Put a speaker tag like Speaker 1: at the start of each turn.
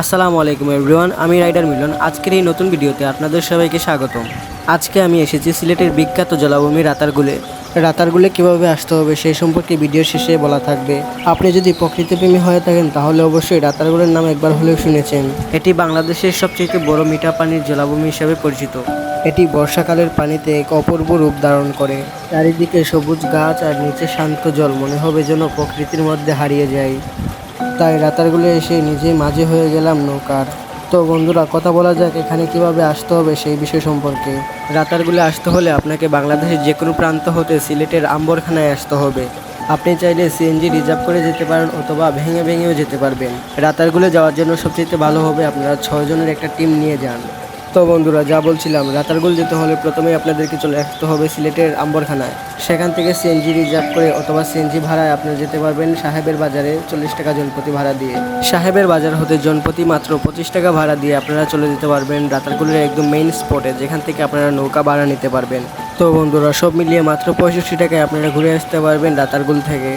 Speaker 1: আসসালামু আলাইকুম এভরিওয়ান, আমি রাইডার মিলন। আজকের এই নতুন ভিডিওতে আপনাদের সবাইকে স্বাগতম। আজকে আমি এসেছি সিলেটের বিখ্যাত জলাভূমি রাতারগুলে। রাতারগুলে কিভাবে আসতে হবে সেই সম্পর্কে ভিডিওর শেষে বলা থাকবে। আপনি যদি প্রকৃতিপ্রেমী হয়ে থাকেন তাহলে অবশ্যই রাতারগুলের নাম একবার হলেও শুনেছেন। এটি বাংলাদেশের সবচেয়ে বড় মিঠা পানির জলাভূমি হিসেবে পরিচিত। এটি বর্ষাকালের পানিতে এক অপূর্ব রূপ ধারণ করে। চারিদিকে সবুজ গাছ আর নিচে শান্ত জল, মনে হবে যেন প্রকৃতির মধ্যে হারিয়ে যায়। তাই রাতারগুলে এসে নিজেই মাঝি হয়ে গেলাম নৌকার। তো বন্ধুরা, কথা বলা যাক এখানে কিভাবে আসতে হবে সেই বিষয় সম্পর্কে। রাতারগুলে আসতে হলে আপনাকে বাংলাদেশের যে কোনো প্রান্ত হতে সিলেটের আম্বরখানায় আসতে হবে। আপনি চাইলে সিএনজি রিজার্ভ করে যেতে পারেন অথবা ভেঙে ভেঙেও যেতে পারবেন। রাতারগুলে যাওয়ার জন্য সবচেয়ে ভালো হবে আপনারা 6 জনের একটা টিম নিয়ে যান। তো বন্ধুরা, যা বলছিলাম, রাতারগুল যেতে হলে প্রথমেই আপনাদেরকে চলে আসতে হবে সিলেটের আম্বরখানায়। সেখান থেকে সিএনজি রিজার্ভ করে অথবা সিএনজি ভাড়ায় আপনারা যেতে পারবেন সাহেবের বাজারে 40 টাকা জনপ্রতি ভাড়া দিয়ে। সাহেবের বাজার হতে জনপ্রতি মাত্র 25 টাকা ভাড়া দিয়ে আপনারা চলে যেতে পারবেন রাতারগুলের একদম মেইন স্পটে, যেখান থেকে আপনারা নৌকা ভাড়া নিতে পারবেন। তো বন্ধুরা, সব মিলিয়ে মাত্র 65 টাকায় আপনারা ঘুরে আসতে পারবেন রাতারগুল থেকে।